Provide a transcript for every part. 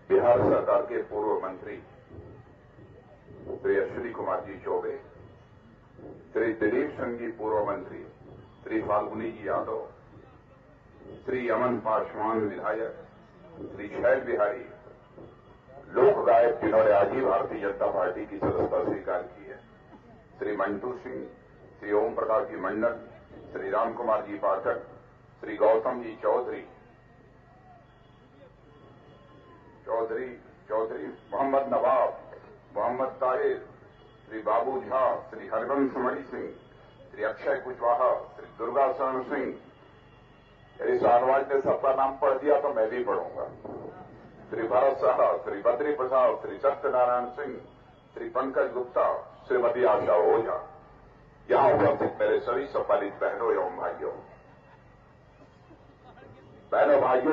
बिहार सरकार के पूर्व मंत्री श्री अश्विनी कुमार जी चौबे, श्री दिलीप सिंह जी पूर्व मंत्री, श्री फाल्गुनी जी यादव, श्री अमन पासवान विधायक, श्री शैल बिहारी लोक गायक जिन्होंने आज ही भारतीय जनता पार्टी की सदस्यता स्वीकार की है, श्री मंटू सिंह, श्री ओम प्रकाश जी मंडल, श्री राम कुमार जी पाठक, श्री गौतम जी चौधरी, मोहम्मद नवाब, मोहम्मद ताहिर, श्री बाबू झा, श्री हरिवंश मणि सिंह, श्री अक्षय कुशवाहा, श्री दुर्गा शरण सिंह। यदि शाहनवाज ने सबका नाम पढ़ दिया तो मैं भी पढ़ूंगा। श्री भरत साहा, श्री बद्री प्रसाद, श्री सत्यनारायण सिंह, श्री पंकज गुप्ता, श्रीमती आशा ओझा। यहां उपस्थित मेरे सभी सम्मानित बहनों एवं भाइयों,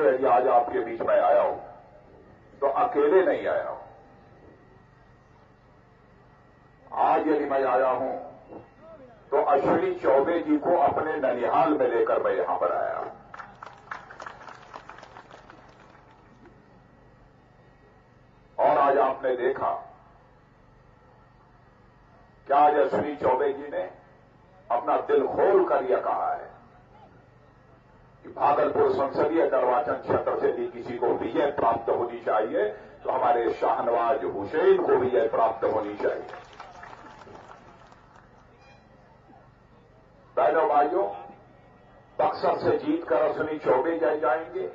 यदि आज आपके बीच में आया हूं तो अकेले नहीं आया हूं। आज यदि मैं आया हूं तो अश्विनी चौबे जी को अपने ननिहाल में लेकर मैं यहां पर आया। और आज आपने देखा कि आज अश्विनी चौबे जी ने अपना दिल खोल कर यह कहा है कि भागलपुर संसदीय निर्वाचन क्षेत्र से भी किसी को विजय प्राप्त होनी चाहिए तो हमारे शाहनवाज हुसैन को विजय प्राप्त होनी चाहिए। बहनों भाइयों, बक्सर से जीतकर अश्विनी चौबे जाएंगे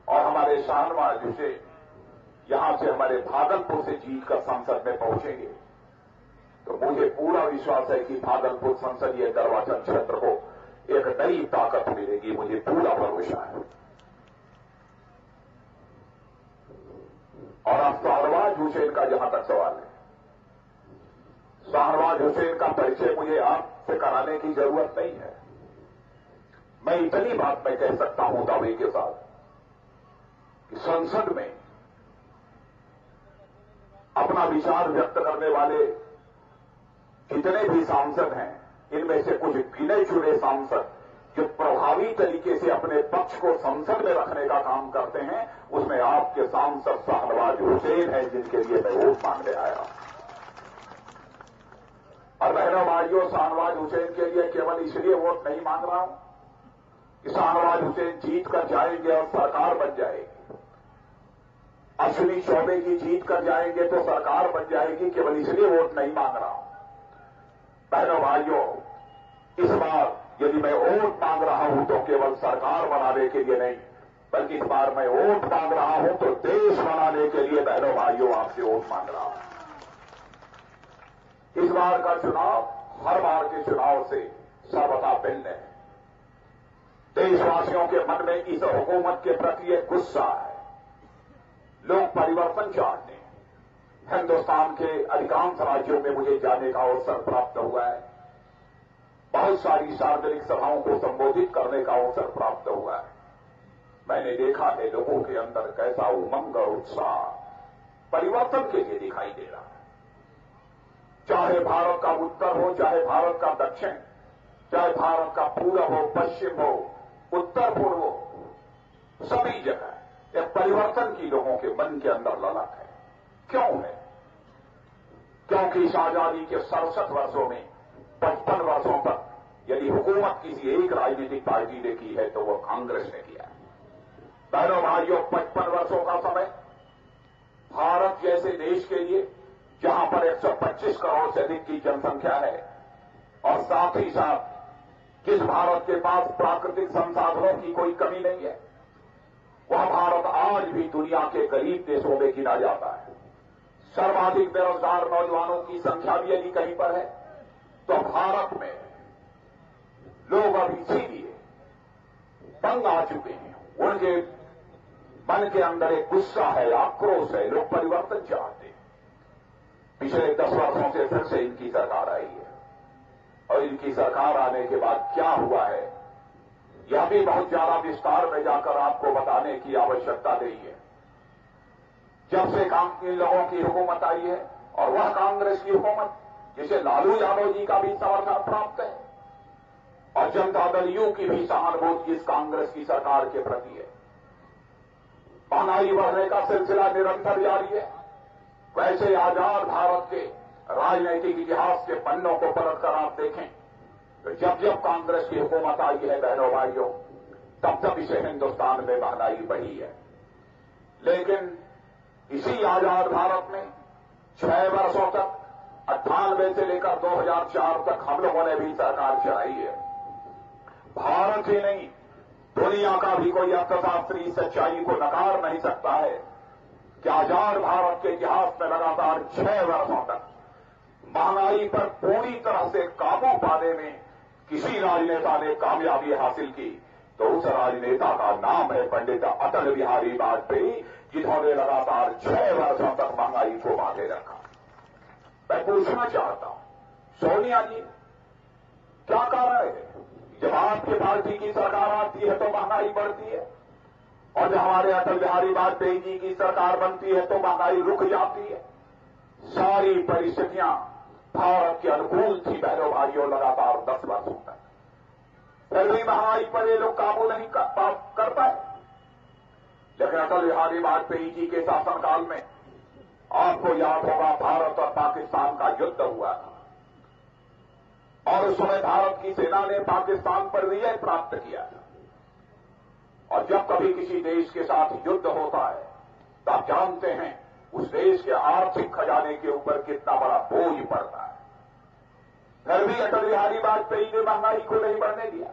और हमारे शाहनवाज हुसैन यहां से हमारे भागलपुर से जीतकर संसद में पहुंचेंगे तो मुझे पूरा विश्वास है कि भागलपुर संसदीय निर्वाचन क्षेत्र को एक नई ताकत मिलेगी। मुझे पूरा भरोसा है। और अब शाहनवाज हुसैन का जहां तक सवाल है, शाहनवाज हुसैन का परिचय मुझे आपसे कराने की जरूरत नहीं है। मैं इतनी बात मैं कह सकता हूं दावे के साथ कि संसद में अपना विचार व्यक्त करने वाले जितने भी सांसद हैं, इनमें से कुछ गिने चुने सांसद जो प्रभावी तरीके से अपने पक्ष को संसद में रखने का काम करते हैं, उसमें आपके सांसद शाहनवाज हुसैन हैं जिनके लिए मैं वोट मांगने आया। और बहनों भाइयों, शाहनवाज हुसैन के लिए केवल इसलिए वोट नहीं मांग रहा हूं कि शाहनवाज हुसैन जीत कर जाएंगे और सरकार बन जाएगी। अश्विनी चौबे जी जीत कर जाएंगे तो सरकार बन जाएगी, केवल इसलिए वोट नहीं मांग रहा हूं। बहनों भाइयों, इस बार यदि मैं वोट मांग रहा हूं तो केवल सरकार बनाने के लिए नहीं, बल्कि इस बार मैं वोट मांग रहा हूं तो देश बनाने के लिए बहनों भाइयों आपसे वोट मांग रहा हूं। इस बार का चुनाव हर बार के चुनाव से सर्वथा भिन्न है। देशवासियों के मन में इस हुकूमत के प्रति एक गुस्सा है। लोग परिवर्तन चाहते हैं। हिंदुस्तान के अधिकांश राज्यों में मुझे जाने का अवसर प्राप्त हुआ है। बहुत सारी सार्वजनिक सभाओं को संबोधित करने का अवसर प्राप्त हुआ है। मैंने देखा है लोगों के अंदर कैसा उमंग और उत्साह परिवर्तन के लिए दिखाई दे रहा है। चाहे भारत का उत्तर हो, चाहे भारत का दक्षिण, चाहे भारत का पूर्व हो, पश्चिम हो, उत्तर पूर्व हो, सभी जगह एक परिवर्तन की लोगों के मन के अंदर ललक है। क्यों है? क्योंकि इस आजादी के 67 वर्षों में 55 वर्षों तक यदि हुकूमत किसी एक राजनीतिक पार्टी ने की है तो वो कांग्रेस ने किया है। बहनों भाइयों, 55 वर्षों का समय भारत जैसे देश के लिए, जहां पर 125 करोड़ से अधिक की जनसंख्या है और साथ ही साथ जिस भारत के पास प्राकृतिक संसाधनों की कोई कमी नहीं है, वह भारत आज भी दुनिया के गरीब देशों में गिना जाता है। सर्वाधिक बेरोजगार नौजवानों की संख्या भी यदि कहीं पर है तो भारत में लोग अभी इसीलिए तंग आ चुके हैं। उनके मन के अंदर एक गुस्सा है, आक्रोश है, लोग परिवर्तन चाहते हैं। पिछले 10 वर्षों से फिर से इनकी सरकार आई है और इनकी सरकार आने के बाद क्या हुआ है यह भी बहुत ज्यादा विस्तार में जाकर आपको बताने की आवश्यकता नहीं है। जब से इन लोगों की हुकूमत आई है और वह कांग्रेस की हुकूमत जिसे लालू यादव जी का भी समर्थन प्राप्त है और जनता दल यू की भी सहानुभूति इस कांग्रेस की सरकार के प्रति है। महंगाई बढ़ने का सिलसिला निरंतर जारी है। वैसे आजाद भारत के राजनीतिक इतिहास के पन्नों को पलटकर आप देखें तो जब जब कांग्रेस की हुकूमत आई है बहनों भाइयों, तब तब इसे हिंदुस्तान में महंगाई बढ़ी है। लेकिन इसी आजाद भारत में 6 वर्षों तक 98 से लेकर 2004 तक हम लोगों ने भी सरकार चलाई है। भारत ही नहीं, दुनिया का भी कोई अर्थशास्त्री सच्चाई को नकार नहीं सकता है कि आजाद भारत के इतिहास में लगातार 6 वर्षों तक महंगाई पर पूरी तरह से काबू पाने में किसी राजनेता ने कामयाबी हासिल की तो उस राजनेता का नाम है पंडित अटल बिहारी वाजपेयी, जिन्होंने लगातार 6 वर्षों तक महंगाई को मांगे रखा। मैं पूछना चाहता हूं, सोनिया जी, क्या कारण है जब आपकी पार्टी की सरकार आती है तो महंगाई बढ़ती है और जब हमारे अटल बिहारी वाजपेयी जी की सरकार बनती है तो महंगाई रुक जाती है? सारी परिस्थितियां भारत के अनुकूल थी बहनों भाइयों लगातार 10 वर्षों तक, फिर भी महंगाई पर ये लोग काबू नहीं कर पाए। लेकिन अटल बिहारी वाजपेयी जी के शासनकाल में आपको याद होगा भारत और पाकिस्तान का युद्ध हुआ था और उस समय भारत की सेना ने पाकिस्तान पर विजय प्राप्त किया था। और जब कभी किसी देश के साथ युद्ध होता है तो आप जानते हैं उस देश के आर्थिक खजाने के ऊपर कितना बड़ा बोझ पड़ता है। फिर भी अटल बिहारी वाजपेयी ने महंगाई को नहीं बढ़ने दिया।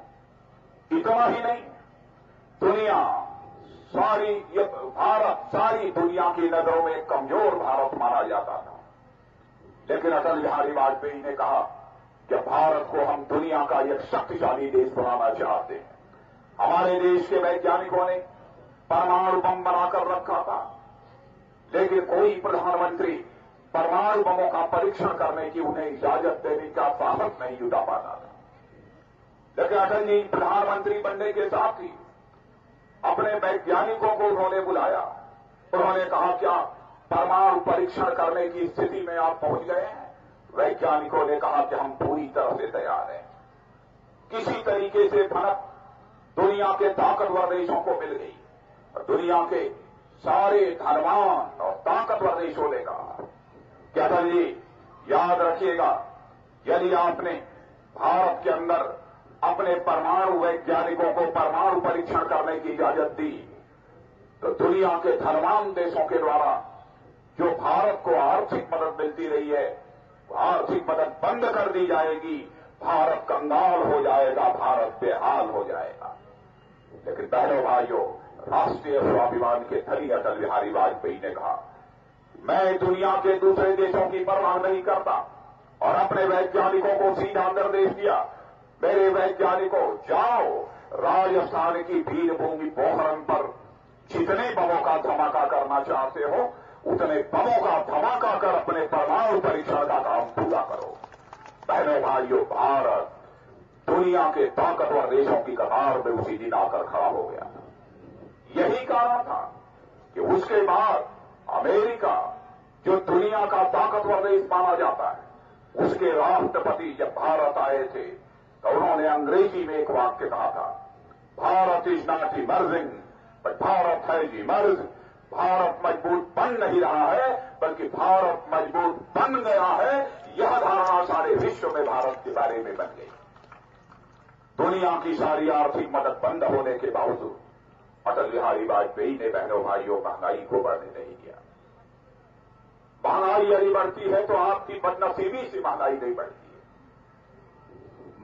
इतना ही नहीं, दुनिया सारी भारत सारी दुनिया की नजरों में कमजोर भारत माना जाता था, लेकिन अटल बिहारी वाजपेयी ने कहा कि भारत को हम दुनिया का एक शक्तिशाली देश बनाना चाहते हैं। हमारे देश के वैज्ञानिकों ने परमाणु बम बनाकर रखा था, लेकिन कोई प्रधानमंत्री परमाणु बमों का परीक्षण करने की उन्हें इजाजत देने का साहस नहीं जुटा पाता था। लेकिन अटल जी प्रधानमंत्री बनने के साथ ही अपने वैज्ञानिकों को उन्होंने बुलाया। उन्होंने कहा, क्या परमाणु परीक्षण करने की स्थिति में आप पहुंच गए हैं? वैज्ञानिकों ने कहा कि हम पूरी तरह से तैयार हैं। किसी तरीके से भनक दुनिया के ताकतवर देशों को मिल गई और दुनिया के सारे धनवान और ताकतवर देशों ने कहा कि अटल जी याद रखिएगा, यदि आपने भारत के अंदर अपने परमाणु वैज्ञानिकों को परमाणु परीक्षण करने की इजाजत दी तो दुनिया के धनवान देशों के द्वारा जो भारत को आर्थिक मदद मिलती रही है, आर्थिक मदद बंद कर दी जाएगी, भारत कंगाल हो जाएगा, भारत बेहाल हो जाएगा। लेकिन बहनों भाइयों, राष्ट्रीय स्वाभिमान के धनी अटल बिहारी वाजपेयी ने कहा, मैं दुनिया के दूसरे देशों की परवाह नहीं करता और अपने वैज्ञानिकों को सीधा निर्देश दिया, मेरे वैज्ञानिकों जाओ राजस्थान की भीड़ भूमि पोखरण पर जितने बमों का धमाका करना चाहते हो उतने बमों का धमाका कर अपने परमाणु परीक्षण का काम पूरा करो। बहनों भाइयों, भारत दुनिया के ताकतवर देशों की कतार में उसी दिन आकर खड़ा हो गया था। यही कारण था कि उसके बाद अमेरिका, जो दुनिया का ताकतवर देश माना जाता है, उसके राष्ट्रपति जब भारत आए थे तो उन्होंने अंग्रेजी में एक वाक्य कहा था, Bharat is not emerging but Bharat has emerge. Bharat मजबूत बन नहीं रहा है बल्कि भारत मजबूत बन गया है। यह धारणा सारे विश्व में भारत के बारे में बन गई। दुनिया की सारी आर्थिक मदद बंद होने के बावजूद अटल बिहारी वाजपेयी ने बहनों भाइयों महंगाई को बढ़ने नहीं दिया। महंगाई यदि बढ़ती है तो आपकी बदनसीबी से महंगाई नहीं बढ़ती है।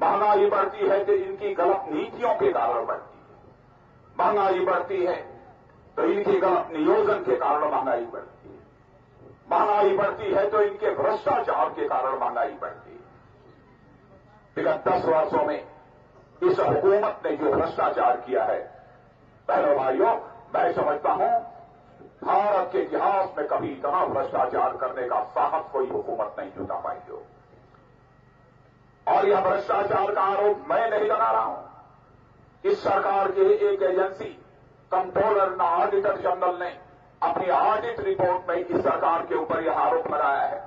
महंगाई बढ़ती है कि इनकी गलत नीतियों के कारण बढ़ती है। महंगाई बढ़ती है तो इनके गलत नियोजन के कारण महंगाई बढ़ती है। महंगाई बढ़ती है तो इनके भ्रष्टाचार के कारण महंगाई बढ़ती है। विगत 10 वर्षों में इस हुकूमत ने जो भ्रष्टाचार किया है, बहनों भाइयों, मैं समझता हूं भारत के इतिहास में कभी इतना भ्रष्टाचार करने का साहस कोई हुकूमत नहीं जुटा पाई हो। और यह भ्रष्टाचार का आरोप मैं नहीं लगा रहा हूं। इस सरकार के एक agency controller and auditor general ने अपनी ऑडिट रिपोर्ट में इस सरकार के ऊपर यह आरोप लगाया है,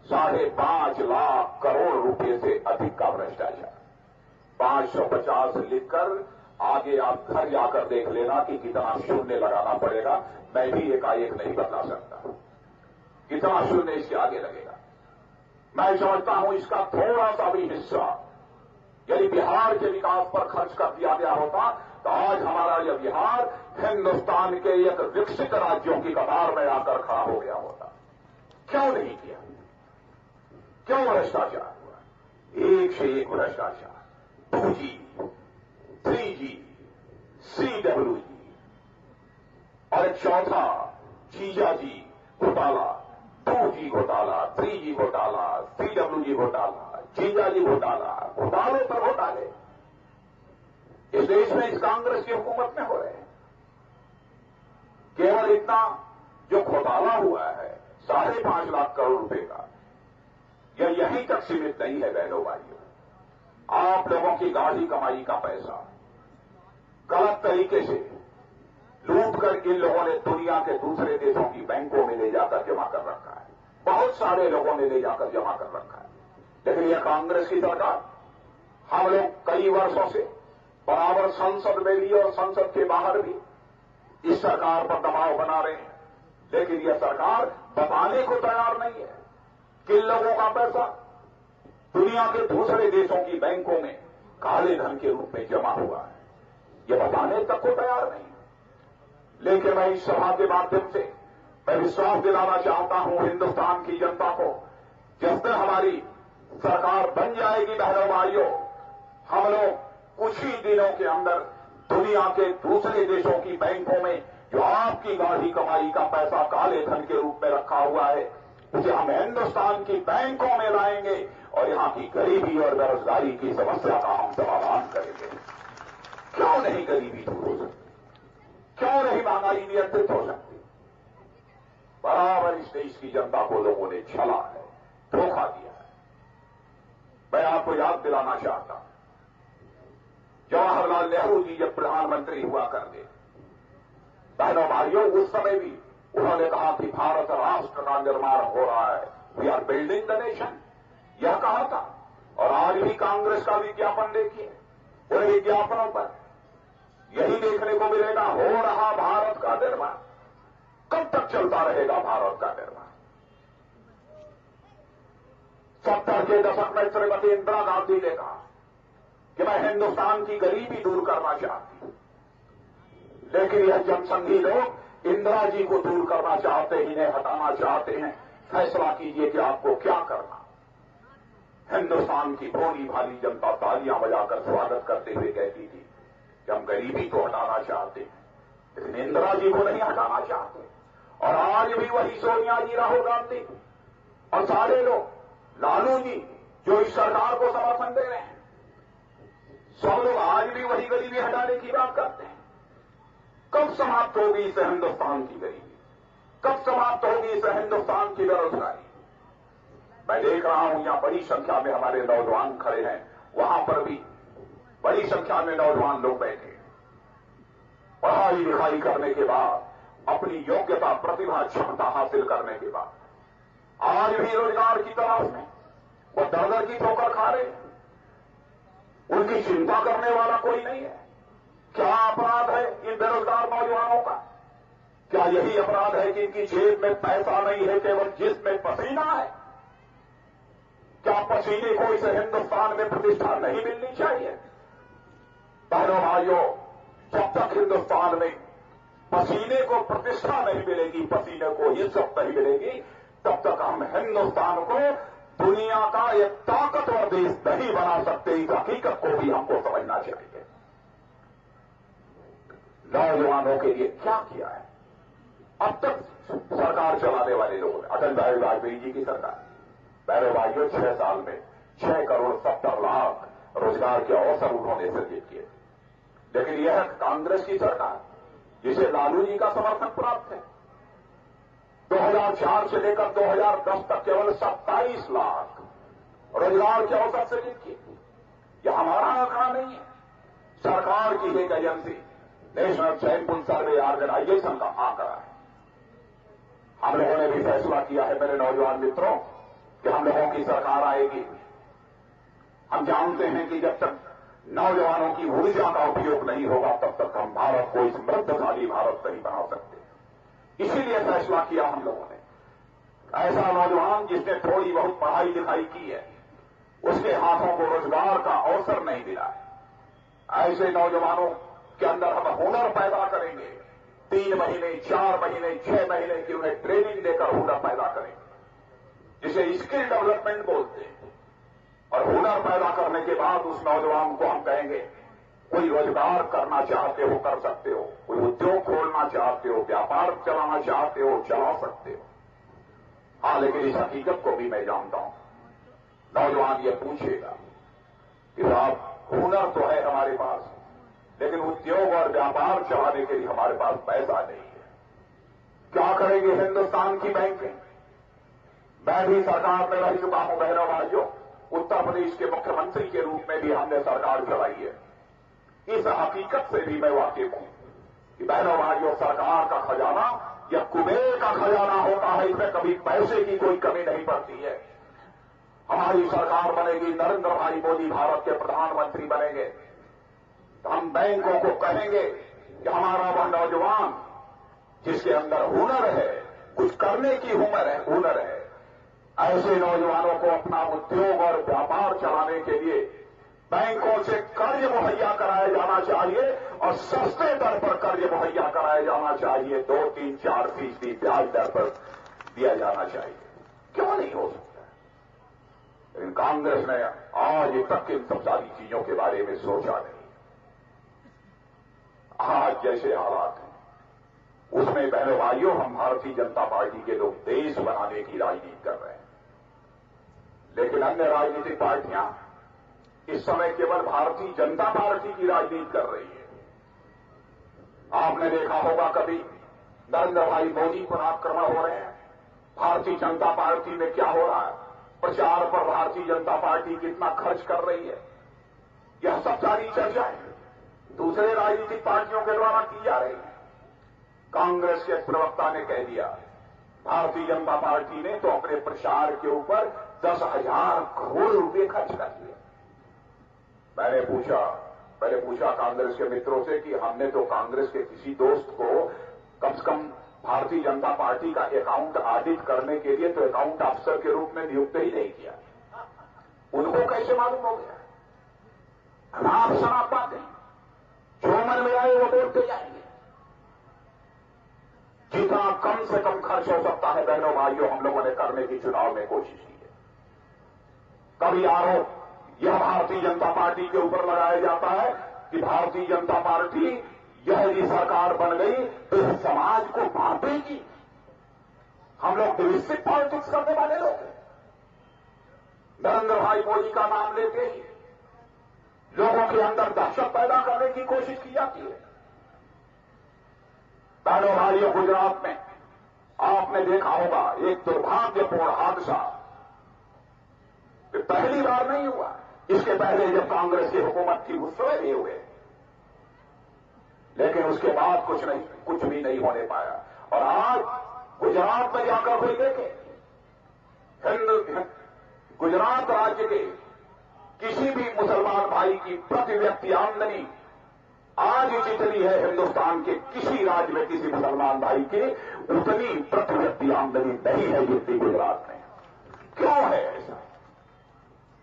5.5 लाख करोड़ रुपए से अधिक का भ्रष्टाचार। 550 लिखकर आगे आप घर जाकर देख लेना कि कितना शून्य लगाना पड़ेगा। मैं भी एकाएक नहीं बदला सकता, कितना शून्य इसके आगे लगेगा। मैं समझता हूं इसका थोड़ा सा भी हिस्सा यदि बिहार के विकास पर खर्च कर दिया गया होता तो आज हमारा यह बिहार हिंदुस्तान के एक विकसित राज्यों की कतार में आकर खड़ा हो गया होता। क्यों नहीं किया? क्यों भ्रष्टाचार हुआ? एक से एक भ्रष्टाचार, 2G, 3G, CWG और एक चौथा जीजाजी घोटाला, 2G घोटाला, 3G घोटाला, CWG घोटाला, जीजाजी घोटाला, घोटाले पर घोटाले इस देश में इस कांग्रेस की हुकूमत में हो रहे हैं। केवल इतना जो घोटाला हुआ है 5.5 लाख करोड़ रुपए का, यह यहीं तक सीमित नहीं है बहनों भाइयों। आप लोगों की गाढ़ी कमाई का पैसा गलत तरीके से लूट कर इन लोगों ने दुनिया के दूसरे देशों की बैंकों में ले जाकर जमा कर रखा है। बहुत सारे लोगों ने ले जाकर जमा कर रखा है। लेकिन यह कांग्रेस की सरकार, हम लोग कई वर्षों से बराबर संसद में भी और संसद के बाहर भी इस सरकार पर दबाव बना रहे हैं, लेकिन यह सरकार बताने को तैयार नहीं है कि लोगों का पैसा दुनिया के दूसरे देशों की बैंकों में काले धन के रूप में जमा हुआ है। यह बताने तक को तैयार नहीं। लेकिन मैं इस सभा के माध्यम से मैं विश्वास दिलाना चाहता हूं हिंदुस्तान की जनता को, जिस दिन हमारी सरकार बन जाएगी बहनों भाइयों, हम लोग कुछ ही दिनों के अंदर दुनिया के दूसरे देशों की बैंकों में जो आपकी गाढ़ी कमाई का पैसा काले धन के रूप में रखा हुआ है, उसे हम हिंदुस्तान की बैंकों में लाएंगे और यहां की गरीबी और बेरोजगारी की समस्या का हम समाधान करेंगे। क्यों नहीं गरीबी दूर हो सकती? क्यों नहीं महंगाई नियंत्रित हो सकती? बराबर इस देश की जनता को लोगों ने छला है, धोखा दिया है। मैं आपको याद दिलाना चाहता हूं, जवाहरलाल नेहरू जी जब प्रधानमंत्री हुआ करते, बहनों भाइयों, उस समय भी उन्होंने कहा कि भारत राष्ट्र का निर्माण हो रहा है, we are building the nation, यह कहा था। और आज भी कांग्रेस का विज्ञापन देखिए, उन विज्ञापनों पर यही देखने को मिलेगा, हो रहा भारत का निर्माण। कब तक चलता रहेगा भारत का निर्माण? 70 के दशक में श्रीमती इंदिरा गांधी ने कहा कि मैं हिंदुस्तान की गरीबी दूर करना चाहती हूं, लेकिन यह जनसंघी लोग इंदिरा जी को दूर करना चाहते हैं, इन्हें हटाना चाहते हैं। फैसला कीजिए कि आपको क्या करना। हिंदुस्तान की भोली भाली जनता तालियां बजाकर स्वागत करते हुए कहती थी कि हम गरीबी को हटाना चाहते हैं, लेकिन इंदिरा जी को नहीं हटाना चाहते। और आज भी वही सोनिया जी, राहुल गांधी और सारे लोग, लालू जी जो इस सरकार को समर्थन दे रहे हैं, सब लोग आज भी वही गरीबी हटाने की बात करते हैं। कब समाप्त होगी इस हिंदुस्तान की गरीबी? कब समाप्त होगी इस हिंदुस्तान की बेरोजगारी? मैं देख रहा हूं यहां बड़ी संख्या में हमारे नौजवान खड़े हैं, वहां पर भी बड़ी संख्या में नौजवान लोग बैठे, पढ़ाई लिखाई करने के बाद, अपनी योग्यता प्रतिभा क्षमता हासिल करने के बाद आज भी रोजगार की तलाश में वो दर-दर की ठोकर खा रहे हैं। उनकी चिंता करने वाला कोई नहीं है। क्या अपराध है इन बेरोजगार नौजवानों का? क्या यही अपराध है कि इनकी जेब में पैसा नहीं है, केवल जिसमें पसीना है? क्या पसीने को इस हिंदुस्तान में प्रतिष्ठा नहीं मिलनी चाहिए? बहनों भाइयों, जब तक हिंदुस्तान में पसीने को प्रतिष्ठा नहीं मिलेगी, पसीने को इज्जत नहीं मिलेगी, तब तक हम हिंदुस्तान को दुनिया का एक ताकतवर देश नहीं बना सकते। इस हकीकत को भी हमको समझना चाहिए। नौजवानों के लिए क्या किया है अब तक सरकार चलाने वाले लोगों ने? अटल बिहारी वाजपेयी जी की सरकार, बहनों भाइयों, 6 साल में 6 करोड़ 70 लाख रोजगार के अवसर उन्होंने सृजित किए। लेकिन यह कांग्रेस की सरकार, जिसे लालू जी का समर्थन प्राप्त है, 2004 से लेकर 2010 तक केवल 27 लाख रोजगार के अवसर सृजित किए। यह हमारा आंकड़ा नहीं है, सरकार की एक agency national sample survey organisation का आंकड़ा है। हम लोगों ने भी फैसला किया है मेरे नौजवान मित्रों कि हम लोगों की सरकार आएगी। हम जानते हैं कि जब तक नौजवानों की ऊर्जा का उपयोग नहीं होगा, तब तक हम भारत को समृद्धशाली भारत नहीं बना सकते। इसीलिए फैसला किया हम लोगों ने, ऐसा नौजवान जिसने थोड़ी बहुत पढ़ाई लिखाई की है, उसके हाथों को रोजगार का अवसर नहीं मिला है, ऐसे नौजवानों के अंदर हम हुनर पैदा करेंगे। 3 महीने, 4 महीने, 6 महीने की उन्हें ट्रेनिंग देकर हुनर पैदा करेंगे, जिसे स्किल डेवलपमेंट बोलते हैं। और हुनर पैदा करने के बाद उस नौजवान को हम कहेंगे, कोई रोजगार करना चाहते हो कर सकते हो, कोई उद्योग खोलना चाहते हो, व्यापार चलाना चाहते हो चला सकते हो। हाँ, लेकिन इस हकीकत को भी मैं जानता हूं, नौजवान ये पूछेगा कि साहब हुनर तो है हमारे पास, लेकिन उद्योग और व्यापार चलाने के लिए हमारे पास पैसा नहीं है, क्या करेंगे हिंदुस्तान की बैंकें? मैं भी सरकार में रह चुका हूं बहनों भाइयों, उत्तर प्रदेश के मुख्यमंत्री के रूप में भी हमने सरकार चलाई है। इस हकीकत से भी मैं वाकिफ हूं कि बहनों भाइयों, सरकार का खजाना या कुबेर का खजाना होता है, इसमें कभी पैसे की कोई कमी नहीं पड़ती है। हमारी सरकार बनेगी, नरेंद्र भाई मोदी भारत के प्रधानमंत्री बनेंगे, तो हम बैंकों को कहेंगे कि हमारा वह नौजवान जिसके अंदर हुनर है, कुछ करने की हुनर है, ऐसे नौजवानों को अपना उद्योग और व्यापार चलाने के लिए बैंकों से कर्ज मुहैया कराया जाना चाहिए और सस्ते दर पर कर्ज मुहैया कराया जाना चाहिए। 2, 3, 4% ब्याज दर पर दिया जाना चाहिए। क्यों नहीं हो सकता? लेकिन कांग्रेस ने आज तक इन सब सारी चीजों के बारे में सोचा नहीं। आज जैसे हालात हैं, उसमें बहनों भाइयों, हम भारतीय जनता पार्टी के लोग देश बनाने की राजनीति कर रहे हैं, लेकिन अन्य राजनीतिक पार्टियां इस समय केवल भारतीय जनता पार्टी की राजनीति कर रही है। आपने देखा होगा कभी नरेंद्र भाई मोदी पर आक्रमण हो रहे हैं, भारतीय जनता पार्टी में क्या हो रहा है, प्रचार पर भारतीय जनता पार्टी कितना खर्च कर रही है, यह सब सारी चर्चाएं दूसरे राजनीतिक पार्टियों के द्वारा की जा रही है। कांग्रेस के प्रवक्ता ने कह दिया, भारतीय जनता पार्टी ने तो अपने प्रचार के ऊपर 10,000 करोड़ रुपए खर्च कर दिए। मैंने पूछा कांग्रेस के मित्रों से कि हमने तो कांग्रेस के किसी दोस्त को कम से कम भारतीय जनता पार्टी का अकाउंट ऑडिट करने के लिए तो अकाउंट अफसर के रूप में नियुक्त ही नहीं किया, उनको कैसे मालूम हो गया? हम आप शराब पाते हैं, जो मन में आए वो बोलते जाएंगे। जितना कम से कम खर्च हो सकता है बहनों भाइयों, हम लोगों ने करने की चुनाव में कोशिश की है। कभी आरोप यह भारतीय जनता पार्टी के ऊपर लगाया जाता है कि भारतीय जनता पार्टी यह यदि सरकार बन गई तो इस समाज को बांटेगी। हम लोग डिविसिव पॉलिटिक्स करने वाले लोग हैं। नरेंद्र भाई मोदी का नाम लेते ही लोगों के अंदर दहशत पैदा करने की कोशिश की जाती है। बहनों भाइयों, गुजरात में आपने देखा होगा एक दुर्भाग्यपूर्ण हादसा, पहली बार नहीं हुआ, इसके पहले जब कांग्रेस की हुकूमत थी उस समय भी हुए, लेकिन उसके बाद कुछ भी नहीं होने पाया। और आज गुजरात में जाकर कोई देखे, गुजरात राज्य के किसी भी मुसलमान भाई की प्रति व्यक्ति आमदनी आज जितनी है हिंदुस्तान के किसी राज्य में किसी मुसलमान भाई की उतनी प्रति व्यक्ति आमदनी नहीं है जितनी गुजरात में। क्यों है ऐसा?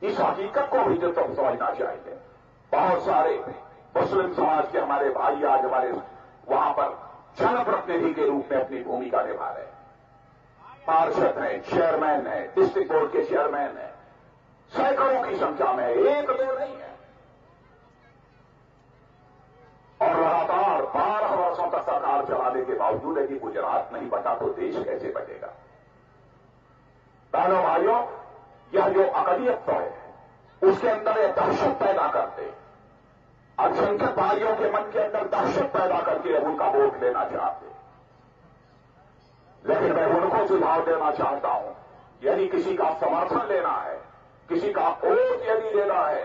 इस हकीकत को भी तो समझना चाहिए। बहुत सारे मुस्लिम समाज के हमारे भाई आज हमारे वहां पर जनप्रतिनिधि के रूप में अपनी भूमिका निभा रहे हैं। पार्षद हैं, चेयरमैन हैं, डिस्ट्रिक्ट बोर्ड के चेयरमैन हैं, सैकड़ों की संख्या में, 1-2 नहीं है। और लगातार 12 वर्षों तक सरकार चलाने के बावजूद यदि गुजरात नहीं बचा तो देश कैसे बचेगा? बहनों भाइयों, यह जो अकलियत है उसके अंदर यह दहशत पैदा करते, अल्पसंख्यक भाइयों के मन के अंदर दहशत पैदा करके उनका वोट लेना चाहते। लेकिन मैं उनको सुझाव देना चाहता हूं, यदि किसी का समर्थन लेना है, किसी का वोट यदि लेना है,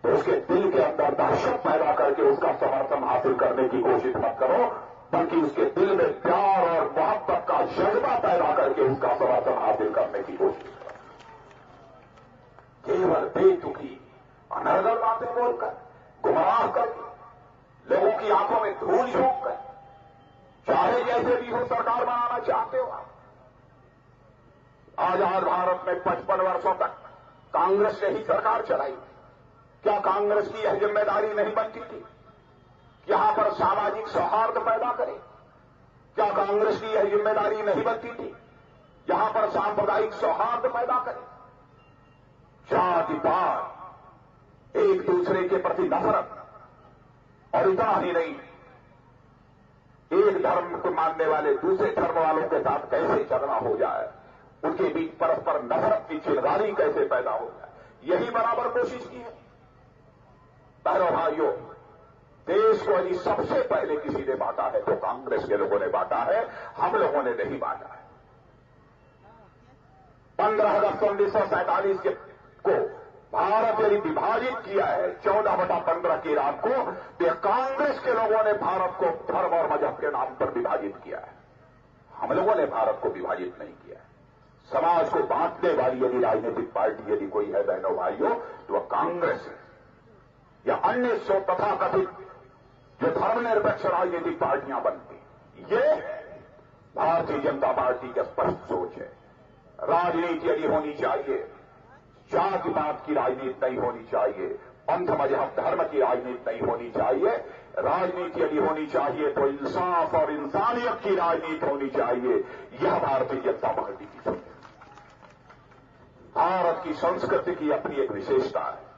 तो उसके दिल के अंदर दहशत पैदा करके उसका समर्थन हासिल करने की कोशिश मत करो, बल्कि उसके दिल में प्यार और मोहब्बत का जज्बा पैदा करके उसका समर्थन हासिल करने की कोशिश करो। केवल बेतुकी अनर्गल बातें बोलकर गुमराह कर, लोगों की आंखों में धूल झोंक कर, चाहे जैसे भी हो सरकार बनाना चाहते हो आप। आजाद भारत में 55 वर्षों तक कांग्रेस ने ही सरकार चलाई। क्या कांग्रेस की यह जिम्मेदारी नहीं बनती थी कि यहां पर सामाजिक सौहार्द पैदा करे? क्या कांग्रेस की यह जिम्मेदारी नहीं बनती थी यहां पर सांप्रदायिक सौहार्द पैदा करे? जाति पात, एक दूसरे के प्रति नफरत, और इतना ही नहीं, एक धर्म को मानने वाले दूसरे धर्म वालों के साथ कैसे झगड़ा हो जाए, उनके बीच परस्पर नफरत की चिंगारी कैसे पैदा हो जाए, यही बराबर कोशिश की है। बहनों भाइयों, देश को यदि सबसे पहले किसी ने बांटा है तो कांग्रेस के लोगों ने बांटा है, हम लोगों ने नहीं बांटा है। 15 अगस्त 1947 को भारत यदि विभाजित किया है 14/15 की रात को, तो कांग्रेस के लोगों ने भारत को धर्म और मजहब के नाम पर विभाजित किया है। हम लोगों ने भारत को विभाजित नहीं किया है। समाज को बांटने वाली यदि राजनीतिक पार्टी यदि कोई है बहनों भाइयों, तो वह कांग्रेस है, या अन्य तथाकथित जो धर्मनिरपेक्ष राजनीतिक पार्टियां बनती। ये भारतीय जनता पार्टी की स्पष्ट सोच है। राजनीति यदि होनी चाहिए, जाति पात की राजनीति नहीं होनी चाहिए, पंथ मजहब धर्म की राजनीति नहीं होनी चाहिए। राजनीति यदि होनी चाहिए तो इंसाफ और इंसानियत की राजनीति होनी चाहिए। यह भारतीय जनता पार्टी की सोच है। भारत की संस्कृति की अपनी एक विशेषता है।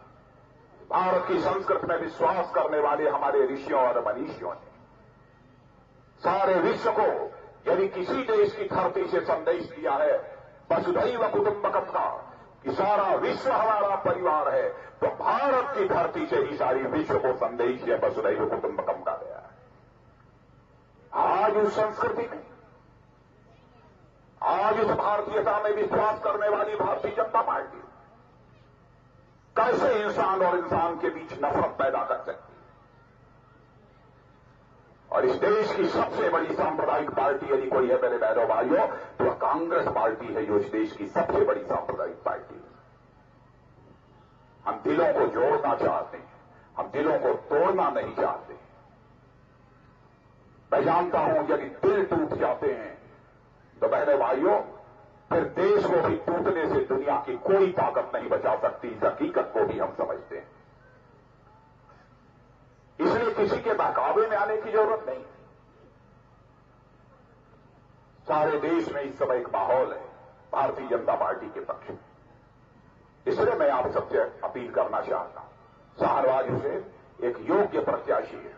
भारत की संस्कृति में विश्वास करने वाले हमारे ऋषियों और मनीषियों ने सारे विश्व को यदि किसी देश की धरती से संदेश दिया है वसुधैव कुटुंबकम का, कि सारा विश्व हमारा परिवार है, तो भारत की धरती से ही सारी विश्व को संदेश है वसुधैव कुटुंबकम का गया है। आज उस संस्कृति में, आज उस भारतीयता में विश्वास करने वाली भारतीय जनता पार्टी कैसे इंसान और इंसान के बीच नफरत पैदा कर सकती है? और इस देश की सबसे बड़ी सांप्रदायिक पार्टी यदि कोई है मेरे बहनों भाइयों, तो वह कांग्रेस पार्टी है, जो इस देश की सबसे बड़ी सांप्रदायिक पार्टी है। हम दिलों को जोड़ना चाहते हैं, हम दिलों को तोड़ना नहीं चाहते। मैं जानता हूं यदि दिल टूट जाते हैं तो बहनों भाइयों, फिर देश को भी टूटने से दुनिया की कोई ताकत नहीं बचा सकती। इस हकीकत को भी हम समझते हैं। इसलिए किसी के बहकावे में आने की जरूरत नहीं। सारे देश में इस समय एक माहौल है भारतीय जनता पार्टी के पक्ष में। इसलिए मैं आप सबसे अपील करना चाहता हूं, शाहनवाज हुसैन एक योग्य प्रत्याशी है,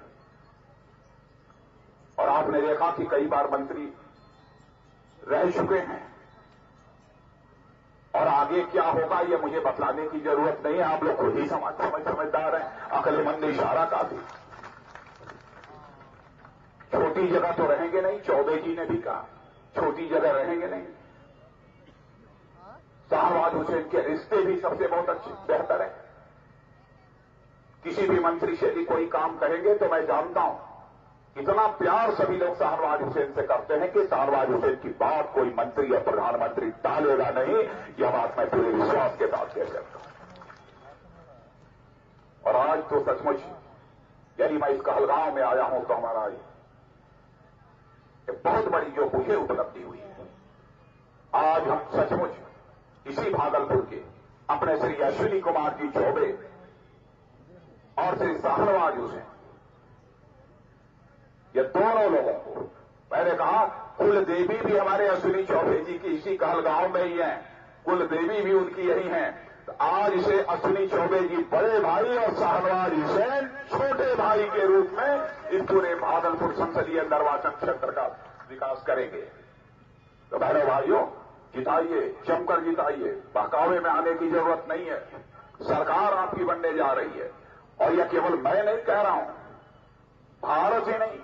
और आपने देखा कि कई बार मंत्री रह चुके हैं, और आगे क्या होगा ये मुझे बतलाने की जरूरत नहीं है। आप लोग खुद ही समझदार हैं, अक्लमंद इशारा काफी। छोटी जगह तो रहेंगे नहीं, चौबे जी ने भी कहा छोटी जगह रहेंगे नहीं। शाहनवाज हुसैन के रिश्ते भी सबसे बहुत अच्छे बेहतर है। किसी भी मंत्री से यदि कोई काम कहेंगे तो मैं जानता हूं इतना प्यार सभी लोग शाहनवाज हुसैन से करते हैं कि शाहनवाज हुसैन की बात कोई मंत्री या प्रधानमंत्री टालेगा नहीं। यह बात मैं पूरे विश्वास के साथ कह सकता हूं। और आज तो सचमुच यदि मैं इस कहलगांव में आया हूं तो हमारा एक बहुत बड़ी जो मुझे उपलब्धि हुई है। आज हम सचमुच इसी भागलपुर के अपने श्री अश्विनी कुमार जी चौबे और श्री शाहनवाज हुसैन, ये दोनों लोगों को, मैंने कहा कुल देवी भी हमारे अश्विनी चौबे जी की इसी कहलगांव में ही है, कुल देवी भी उनकी यही है। तो आज इसे अश्विनी चौबे जी बड़े भाई और शाहनवाज हुसैन छोटे भाई के रूप में इस पूरे भागलपुर संसदीय निर्वाचन क्षेत्र का विकास करेंगे। तो बहनों भाइयों, जिताइए, जमकर जिताइए, बहकावे में आने की जरूरत नहीं है। सरकार आपकी बनने जा रही है, और यह केवल मैं नहीं कह रहा हूं, भारत ही नहीं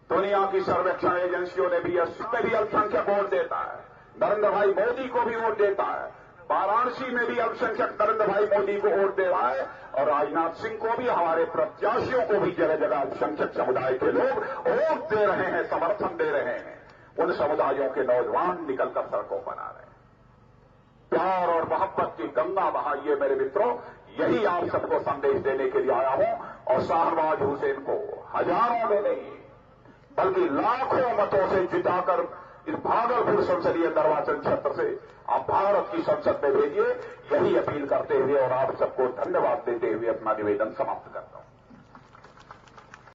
दुनिया की सर्वेक्षण एजेंसियों ने भी अल्पसंख्यक वोट देता है। नरेंद्र भाई मोदी को भी वोट देता है। वाराणसी में भी अल्पसंख्यक नरेंद्र भाई मोदी को वोट दे रहा है, और राजनाथ सिंह को भी, हमारे प्रत्याशियों को भी जगह जगह अल्पसंख्यक समुदाय के लोग वोट दे रहे हैं, समर्थन दे रहे हैं। उन समुदायों के नौजवान निकलकर सड़कों पर आ रहे हैं। प्यार और मोहब्बत की गंगा बहाइए मेरे मित्रों, यही आप सबको संदेश देने के लिए आया हूं। और शाहनवाज हुसैन को हजारों में नहीं बल्कि लाखों मतों से जिताकर इस भागलपुर संसदीय निर्वाचन क्षेत्र से आप भारत की संसद में भेजिए, यही अपील करते हुए और आप सबको धन्यवाद देते हुए अपना निवेदन समाप्त करता हूं।